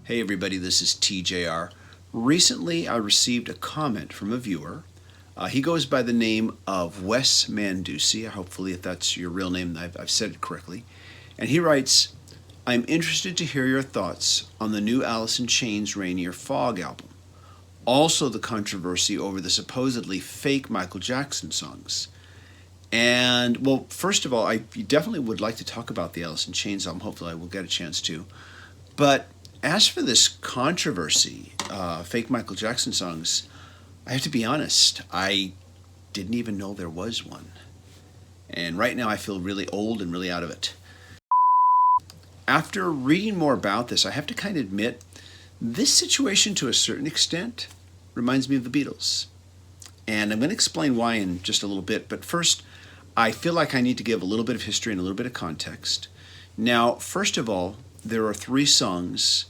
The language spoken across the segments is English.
Hey everybody, this is TJR. Recently I received a comment from a viewer. He goes by the name of Wes Manducci. Hopefully if that's your real name, I've said it correctly. And he writes, I'm interested to hear your thoughts on the new Alice in Chains' Rainier Fog album. Also the controversy over the supposedly fake Michael Jackson songs. And, well, first of all, I definitely would like to talk about the Alice in Chains album. Hopefully I will get a chance to. But as for this controversy, fake Michael Jackson songs, I have to be honest, I didn't even know there was one. And right now I feel really old and really out of it. After reading more about this, I have to kind of admit, this situation to a certain extent reminds me of the Beatles. And I'm going to explain why in just a little bit, but first, I feel like I need to give a little bit of history and a little bit of context. Now, first of all, there are three songs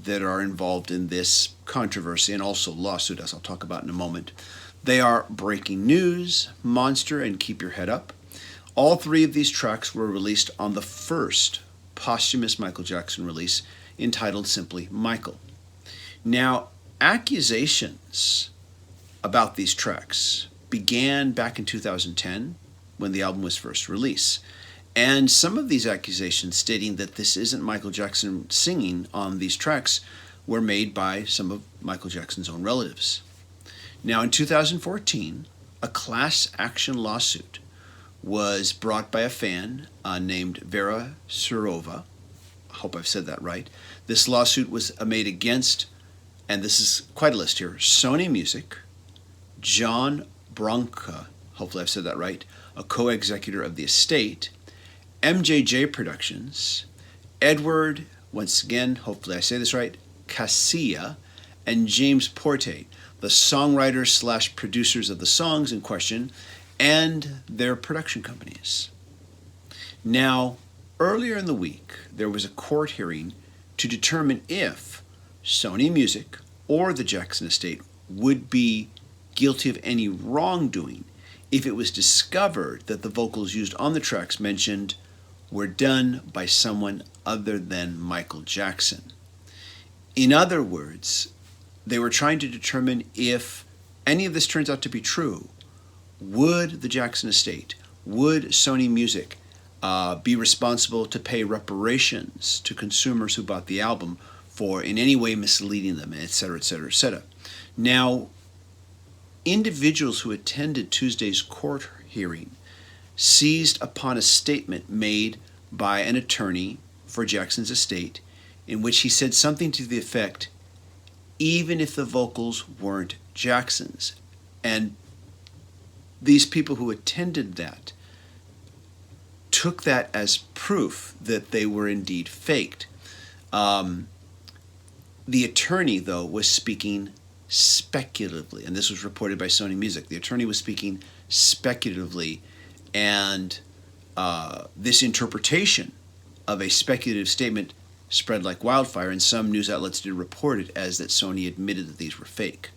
that are involved in this controversy and also lawsuit, as I'll talk about in a moment. They are Breaking News, Monster, and Keep Your Head Up. All three of these tracks were released on the first posthumous Michael Jackson release, entitled simply Michael. Now, accusations about these tracks began back in 2010 when the album was first released. And some of these accusations stating that this isn't Michael Jackson singing on these tracks were made by some of Michael Jackson's own relatives. Now, in 2014, a class action lawsuit was brought by a fan named Vera Surova. I hope I've said that right. This lawsuit was made against, and this is quite a list here, Sony Music, John Branca, hopefully I've said that right, a co-executor of the estate, MJJ Productions, Edward, once again, hopefully I say this right, Casilla, and James Porte, the songwriters / producers of the songs in question, and their production companies. Now, earlier in the week, there was a court hearing to determine if Sony Music or the Jackson estate would be guilty of any wrongdoing if it was discovered that the vocals used on the tracks mentioned were done by someone other than Michael Jackson. In other words, they were trying to determine if any of this turns out to be true, would the Jackson estate, would Sony Music be responsible to pay reparations to consumers who bought the album for in any way misleading them, etc., etc., etc. Now, individuals who attended Tuesday's court hearing seized upon a statement made by an attorney for Jackson's estate in which he said something to the effect, even if the vocals weren't Jackson's. And these people who attended that took that as proof that they were indeed faked. The attorney, though, was speaking speculatively, and this was reported by Sony Music. The attorney was speaking speculatively, and this interpretation of a speculative statement spread like wildfire, and some news outlets did report it as that Sony admitted that these were fake.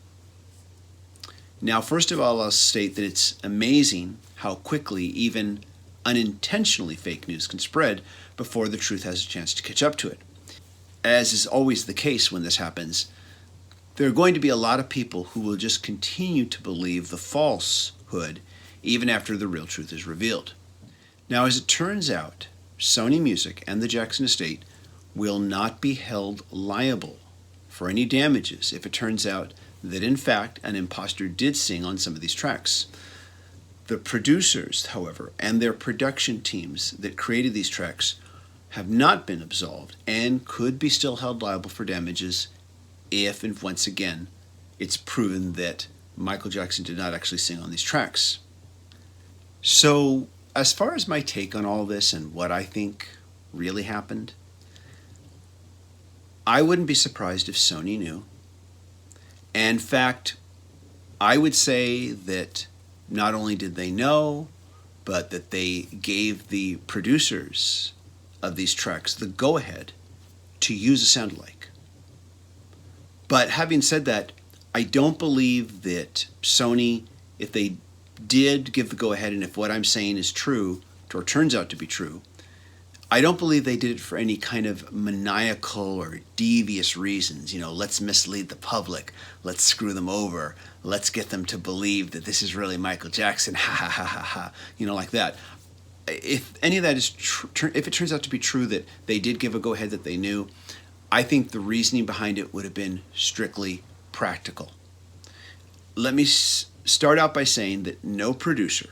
Now, first of all, I'll state that it's amazing how quickly even unintentionally fake news can spread before the truth has a chance to catch up to it. As is always the case when this happens, there are going to be a lot of people who will just continue to believe the falsehood even after the real truth is revealed. Now, as it turns out, Sony Music and the Jackson estate will not be held liable for any damages if it turns out that, in fact, an imposter did sing on some of these tracks. The producers, however, and their production teams that created these tracks have not been absolved and could be still held liable for damages if, and once again, it's proven that Michael Jackson did not actually sing on these tracks. So, as far as my take on all this and what I think really happened, I wouldn't be surprised if Sony knew. And in fact, I would say that not only did they know, but that they gave the producers of these tracks the go-ahead to use a sound-alike. But having said that, I don't believe that Sony, if they did give the go-ahead, and if what I'm saying is true, or turns out to be true, I don't believe they did it for any kind of maniacal or devious reasons. Let's mislead the public. Let's screw them over. Let's get them to believe that this is really Michael Jackson. Ha ha ha ha ha. Like that. If any of that is true, if it turns out to be true that they did give a go-ahead that they knew, I think the reasoning behind it would have been strictly practical. Let me start out by saying that no producer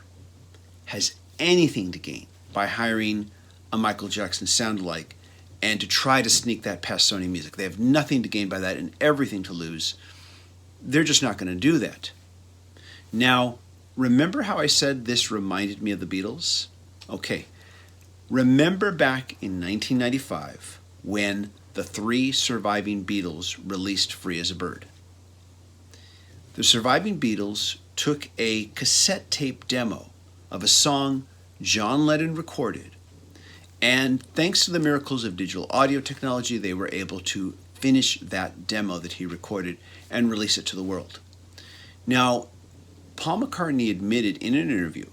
has anything to gain by hiring a Michael Jackson sound-alike and to try to sneak that past Sony Music. They have nothing to gain by that and everything to lose. They're just not going to do that. Now, remember how I said this reminded me of the Beatles? Okay. Remember back in 1995 when the 3 surviving Beatles released Free as a Bird. The surviving Beatles took a cassette tape demo of a song John Lennon recorded, and thanks to the miracles of digital audio technology, they were able to finish that demo that he recorded and release it to the world. Now, Paul McCartney admitted in an interview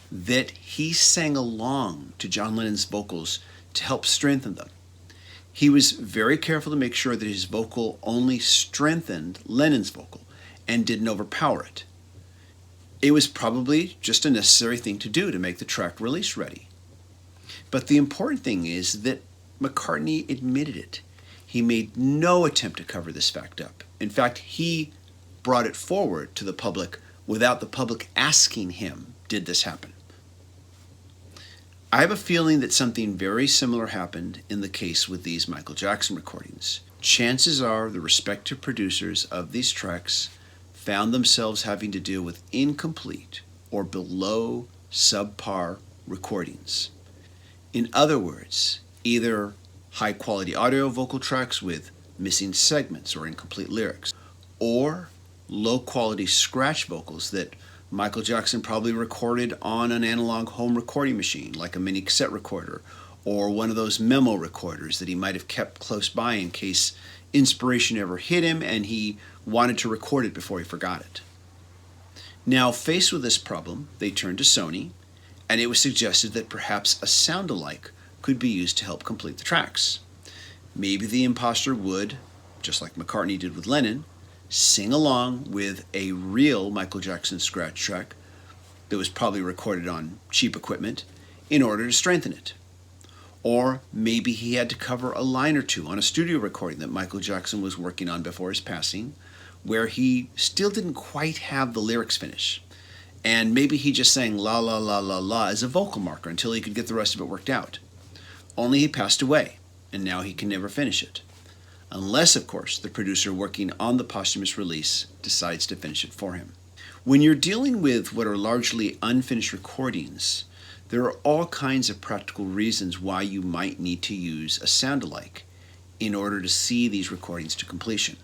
that he sang along to John Lennon's vocals to help strengthen them. He was very careful to make sure that his vocal only strengthened Lennon's vocal and didn't overpower it. It was probably just a necessary thing to do to make the track release ready. But the important thing is that McCartney admitted it. He made no attempt to cover this fact up. In fact, he brought it forward to the public without the public asking him, did this happen? I have a feeling that something very similar happened in the case with these Michael Jackson recordings. Chances are the respective producers of these tracks found themselves having to deal with incomplete or below subpar recordings. In other words, either high-quality audio vocal tracks with missing segments or incomplete lyrics, or low-quality scratch vocals that Michael Jackson probably recorded on an analog home recording machine, like a mini cassette recorder, or one of those memo recorders that he might have kept close by in case inspiration ever hit him and he wanted to record it before he forgot it. Now, faced with this problem, they turned to Sony, and it was suggested that perhaps a sound-alike could be used to help complete the tracks. Maybe the imposter would, just like McCartney did with Lennon, sing along with a real Michael Jackson scratch track that was probably recorded on cheap equipment in order to strengthen it. Or maybe he had to cover a line or two on a studio recording that Michael Jackson was working on before his passing, where he still didn't quite have the lyrics finished. And maybe he just sang la la la la la as a vocal marker until he could get the rest of it worked out. Only he passed away, and now he can never finish it. Unless, of course, the producer working on the posthumous release decides to finish it for him. When you're dealing with what are largely unfinished recordings, there are all kinds of practical reasons why you might need to use a sound-alike in order to see these recordings to completion.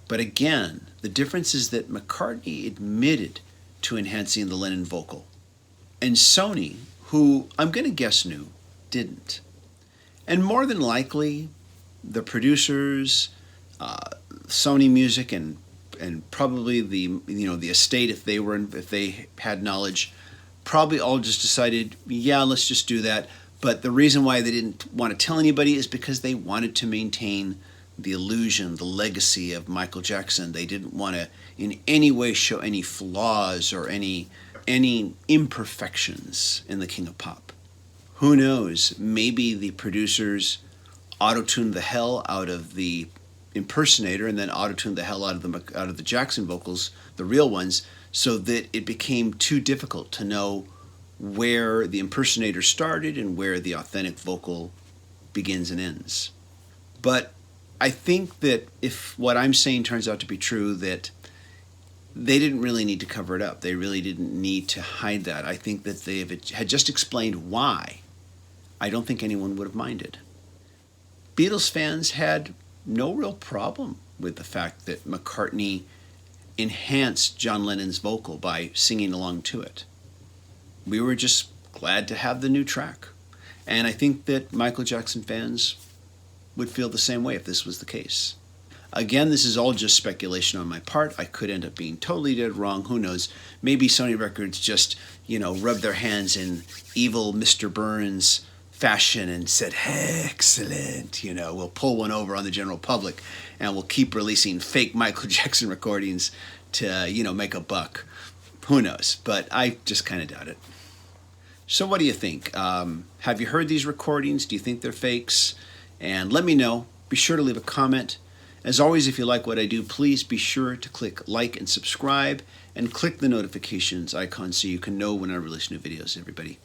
But again, the difference is that McCartney admitted to enhancing the Lennon vocal, and Sony, who I'm going to guess knew, didn't. And more than likely, the producers, Sony Music, and probably the estate, if they had knowledge, probably all just decided, yeah, let's just do that. But the reason why they didn't want to tell anybody is because they wanted to maintain the illusion, the legacy of Michael Jackson. They didn't want to in any way show any flaws or any imperfections in the King of Pop. Who knows? Maybe the producers auto-tuned the hell out of the impersonator and then auto-tuned the hell out of the Jackson vocals, the real ones, so that it became too difficult to know where the impersonator started and where the authentic vocal begins and ends. But I think that if what I'm saying turns out to be true, that they didn't really need to cover it up. They really didn't need to hide that. I think that they had just explained why. I don't think anyone would have minded. Beatles fans had no real problem with the fact that McCartney enhanced John Lennon's vocal by singing along to it. We were just glad to have the new track. And I think that Michael Jackson fans would feel the same way if this was the case. Again, this is all just speculation on my part. I could end up being totally dead wrong. Who knows? Maybe Sony Records just, rubbed their hands in evil Mr. Burns' fashion and said, excellent, we'll pull one over on the general public and we'll keep releasing fake Michael Jackson recordings to, make a buck. Who knows? But I just kind of doubt it. So what do you think? Have you heard these recordings? Do you think they're fakes? And let me know. Be sure to leave a comment. As always, if you like what I do, please be sure to click like and subscribe and click the notifications icon so you can know when I release new videos, everybody.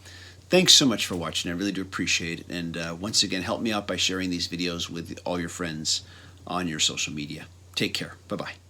Thanks so much for watching. I really do appreciate it. And once again, help me out by sharing these videos with all your friends on your social media. Take care. Bye-bye.